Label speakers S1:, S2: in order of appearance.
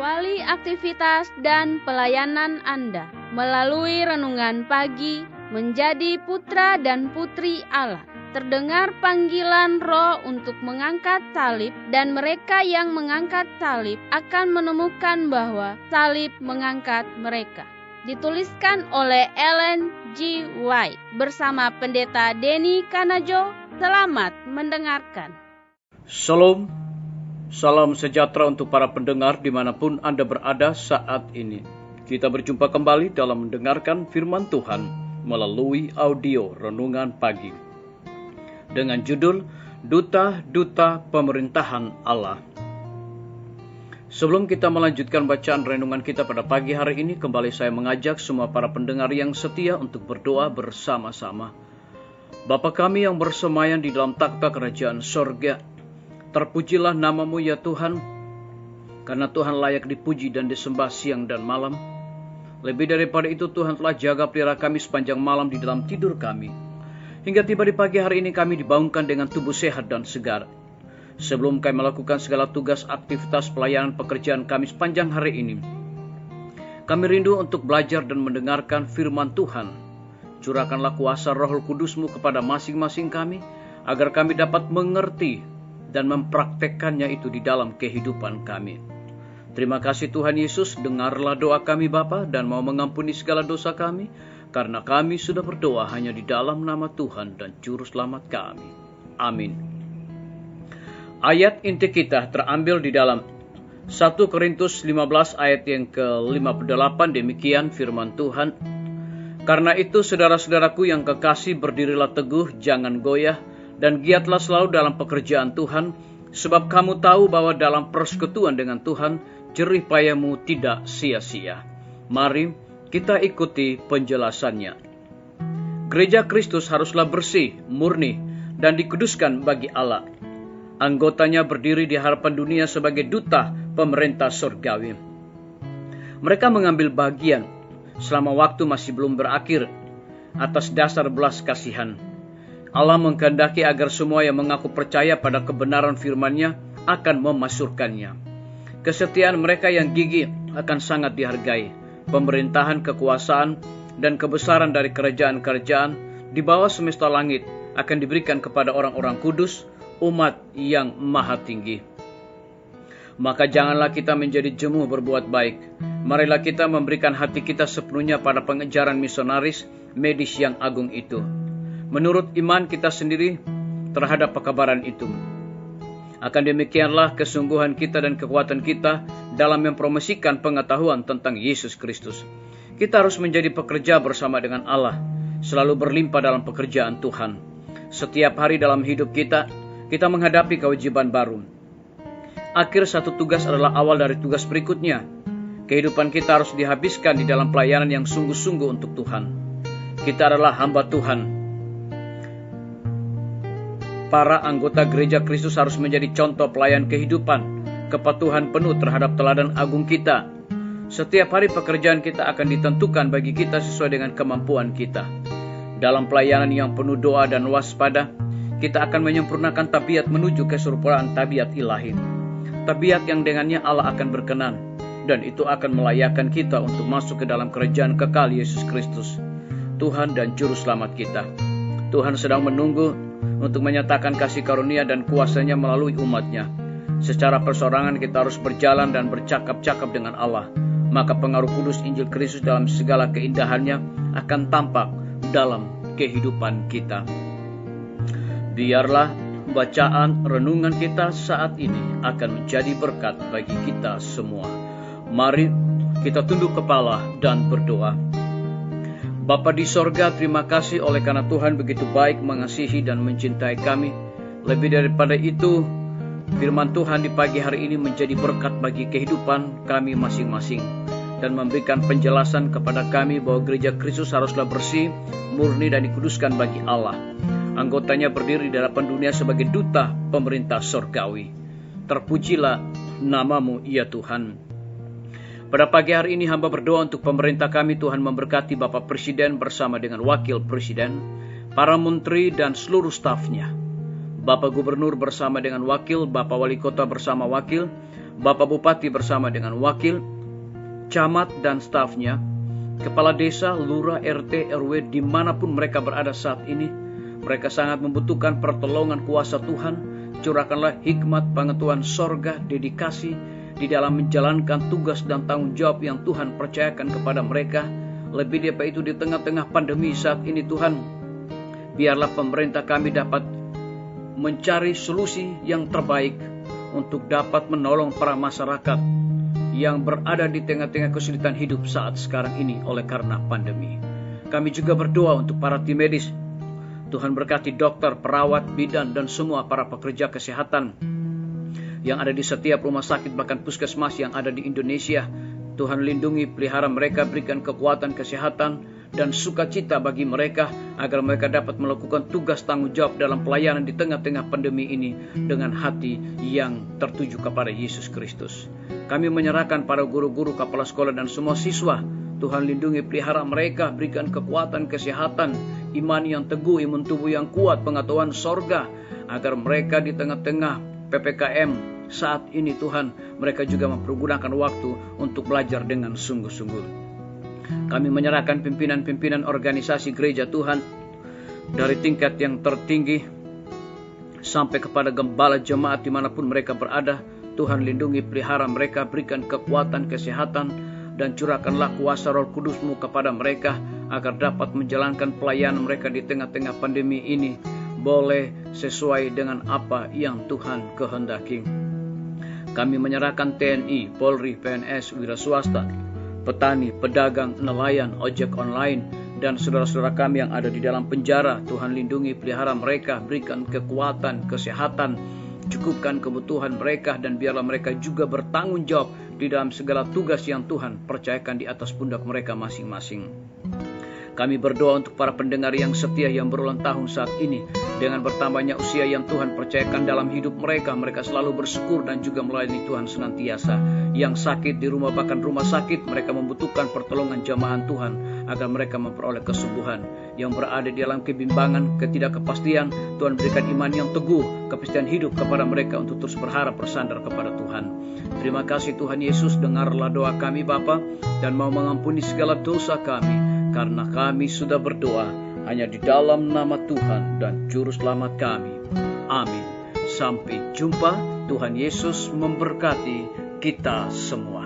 S1: Awali aktivitas dan pelayanan Anda melalui renungan pagi menjadi putra dan putri Allah. Terdengar panggilan Roh untuk mengangkat salib, dan mereka yang mengangkat salib akan menemukan bahwa salib mengangkat mereka. Dituliskan oleh Ellen G. White bersama Pendeta Denny Kanajo. Selamat mendengarkan.
S2: Shalom, salam sejahtera untuk para pendengar dimanapun Anda berada saat ini. Kita berjumpa kembali dalam mendengarkan firman Tuhan melalui audio renungan pagi dengan judul Duta-Duta Pemerintahan Allah. Sebelum kita melanjutkan bacaan renungan kita pada pagi hari ini, kembali saya mengajak semua para pendengar yang setia untuk berdoa bersama-sama. Bapa kami yang bersemayam di dalam takhta kerajaan sorga, terpujilah nama-Mu ya Tuhan, karena Tuhan layak dipuji dan disembah siang dan malam. Lebih daripada itu, Tuhan telah jaga pelihara kami sepanjang malam di dalam tidur kami. Hingga tiba di pagi hari ini kami dibangunkan dengan tubuh sehat dan segar. Sebelum kami melakukan segala tugas, aktivitas, pelayanan, pekerjaan kami sepanjang hari ini, kami rindu untuk belajar dan mendengarkan firman Tuhan. Curahkanlah kuasa Roh Kudus-Mu kepada masing-masing kami, agar kami dapat mengerti dan mempraktekkannya itu di dalam kehidupan kami. Terima kasih Tuhan Yesus, dengarlah doa kami Bapa, dan mau mengampuni segala dosa kami, karena kami sudah berdoa hanya di dalam nama Tuhan dan Juru Selamat kami. Amin. Ayat inti kita terambil di dalam 1 Korintus 15 ayat yang ke-58, demikian firman Tuhan. Karena itu saudara-saudaraku yang kekasih, berdirilah teguh, jangan goyah, dan giatlah selalu dalam pekerjaan Tuhan, sebab kamu tahu bahwa dalam persekutuan dengan Tuhan, jerih payahmu tidak sia-sia. Mari kita ikuti penjelasannya. Gereja Kristus haruslah bersih, murni, dan dikuduskan bagi Allah. Anggotanya berdiri di hadapan dunia sebagai duta pemerintah surgawi. Mereka mengambil bagian selama waktu masih belum berakhir atas dasar belas kasihan. Allah mengkehendaki agar semua yang mengaku percaya pada kebenaran firman-Nya akan memasyurkannya. Kesetiaan mereka yang gigih akan sangat dihargai. Pemerintahan, kekuasaan, dan kebesaran dari kerajaan-kerajaan di bawah semesta langit akan diberikan kepada orang-orang kudus, umat yang maha tinggi. Maka janganlah kita menjadi jemu berbuat baik. Marilah kita memberikan hati kita sepenuhnya pada pengejaran misionaris medis yang agung itu, menurut iman kita sendiri terhadap pekabaran itu. Akan demikianlah kesungguhan kita dan kekuatan kita dalam mempromosikan pengetahuan tentang Yesus Kristus. Kita harus menjadi pekerja bersama dengan Allah, selalu berlimpah dalam pekerjaan Tuhan. Setiap hari dalam hidup kita menghadapi kewajiban baru. Akhir satu tugas adalah awal dari tugas berikutnya. Kehidupan kita harus dihabiskan di dalam pelayanan yang sungguh-sungguh untuk Tuhan. Kita adalah hamba Tuhan. Para anggota gereja Kristus harus menjadi contoh pelayan kehidupan, kepatuhan penuh terhadap teladan agung kita. Setiap hari pekerjaan kita akan ditentukan bagi kita sesuai dengan kemampuan kita. Dalam pelayanan yang penuh doa dan waspada, kita akan menyempurnakan tabiat menuju keserupaan tabiat ilahi. Tabiat yang dengannya Allah akan berkenan, dan itu akan melayakkan kita untuk masuk ke dalam kerajaan kekal Yesus Kristus, Tuhan dan Juru Selamat kita. Tuhan sedang menunggu untuk menyatakan kasih karunia dan kuasa-Nya melalui umat-Nya. Secara persorangan kita harus berjalan dan bercakap-cakap dengan Allah. Maka pengaruh kudus Injil Kristus dalam segala keindahannya akan tampak dalam kehidupan kita. Biarlah bacaan renungan kita saat ini akan menjadi berkat bagi kita semua. Mari kita tunduk kepala dan berdoa. Bapa di sorga, terima kasih oleh karena Tuhan begitu baik, mengasihi dan mencintai kami. Lebih daripada itu, firman Tuhan di pagi hari ini menjadi berkat bagi kehidupan kami masing-masing, dan memberikan penjelasan kepada kami bahwa gereja Kristus haruslah bersih, murni, dan dikuduskan bagi Allah. Anggotanya berdiri di hadapan dunia sebagai duta pemerintah surgawi. Terpujilah nama-Mu ya Tuhan. Pada pagi hari ini hamba berdoa untuk pemerintah kami. Tuhan memberkati Bapak Presiden bersama dengan Wakil Presiden, para menteri dan seluruh stafnya, Bapak Gubernur bersama dengan wakil, Bapak Wali Kota bersama wakil, Bapak Bupati bersama dengan wakil, camat dan stafnya, kepala desa, lurah, RT, RW, dimanapun mereka berada saat ini. Mereka sangat membutuhkan pertolongan kuasa Tuhan. Curahkanlah hikmat pengetahuan sorga, dedikasi di dalam menjalankan tugas dan tanggung jawab yang Tuhan percayakan kepada mereka. Lebih daripada itu, di tengah-tengah pandemi saat ini Tuhan, biarlah pemerintah kami dapat mencari solusi yang terbaik untuk dapat menolong para masyarakat yang berada di tengah-tengah kesulitan hidup saat sekarang ini oleh karena pandemi. Kami juga berdoa untuk para tim medis. Tuhan berkati dokter, perawat, bidan, dan semua para pekerja kesehatan yang ada di setiap rumah sakit, bahkan puskesmas yang ada di Indonesia. Tuhan lindungi, pelihara mereka, berikan kekuatan, kesehatan, dan sukacita bagi mereka, agar mereka dapat melakukan tugas tanggung jawab dalam pelayanan di tengah-tengah pandemi ini dengan hati yang tertuju kepada Yesus Kristus. Kami menyerahkan para guru-guru, kepala sekolah, dan semua siswa. Tuhan lindungi, pelihara mereka, berikan kekuatan, kesehatan, iman yang teguh, imun tubuh yang kuat, pengetahuan sorga, agar mereka di tengah-tengah PPKM saat ini Tuhan, mereka juga mempergunakan waktu untuk belajar dengan sungguh-sungguh. Kami menyerahkan pimpinan-pimpinan organisasi gereja Tuhan, dari tingkat yang tertinggi sampai kepada gembala jemaat dimanapun mereka berada. Tuhan lindungi, pelihara mereka, berikan kekuatan, kesehatan, dan curahkanlah kuasa Roh Kudus-Mu kepada mereka, agar dapat menjalankan pelayanan mereka di tengah-tengah pandemi ini boleh sesuai dengan apa yang Tuhan kehendaki. Kami menyerahkan TNI, Polri, PNS, wira swasta, petani, pedagang, nelayan, ojek online, dan saudara-saudara kami yang ada di dalam penjara. Tuhan lindungi, pelihara mereka, berikan kekuatan, kesehatan, cukupkan kebutuhan mereka, dan biarlah mereka juga bertanggung jawab di dalam segala tugas yang Tuhan percayakan di atas pundak mereka masing-masing. Kami berdoa untuk para pendengar yang setia yang berulang tahun saat ini. Dengan bertambahnya usia yang Tuhan percayakan dalam hidup mereka, mereka selalu bersyukur dan juga melayani Tuhan senantiasa. Yang sakit di rumah, bahkan rumah sakit, mereka membutuhkan pertolongan jamahan Tuhan agar mereka memperoleh kesembuhan. Yang berada di dalam kebimbangan, ketidakkepastian, Tuhan berikan iman yang teguh, kepastian hidup kepada mereka untuk terus berharap bersandar kepada Tuhan. Terima kasih Tuhan Yesus, dengarlah doa kami Bapa, dan mau mengampuni segala dosa kami, karena kami sudah berdoa hanya di dalam nama Tuhan dan Juru Selamat kami. Amin. Sampai jumpa. Tuhan Yesus memberkati kita semua.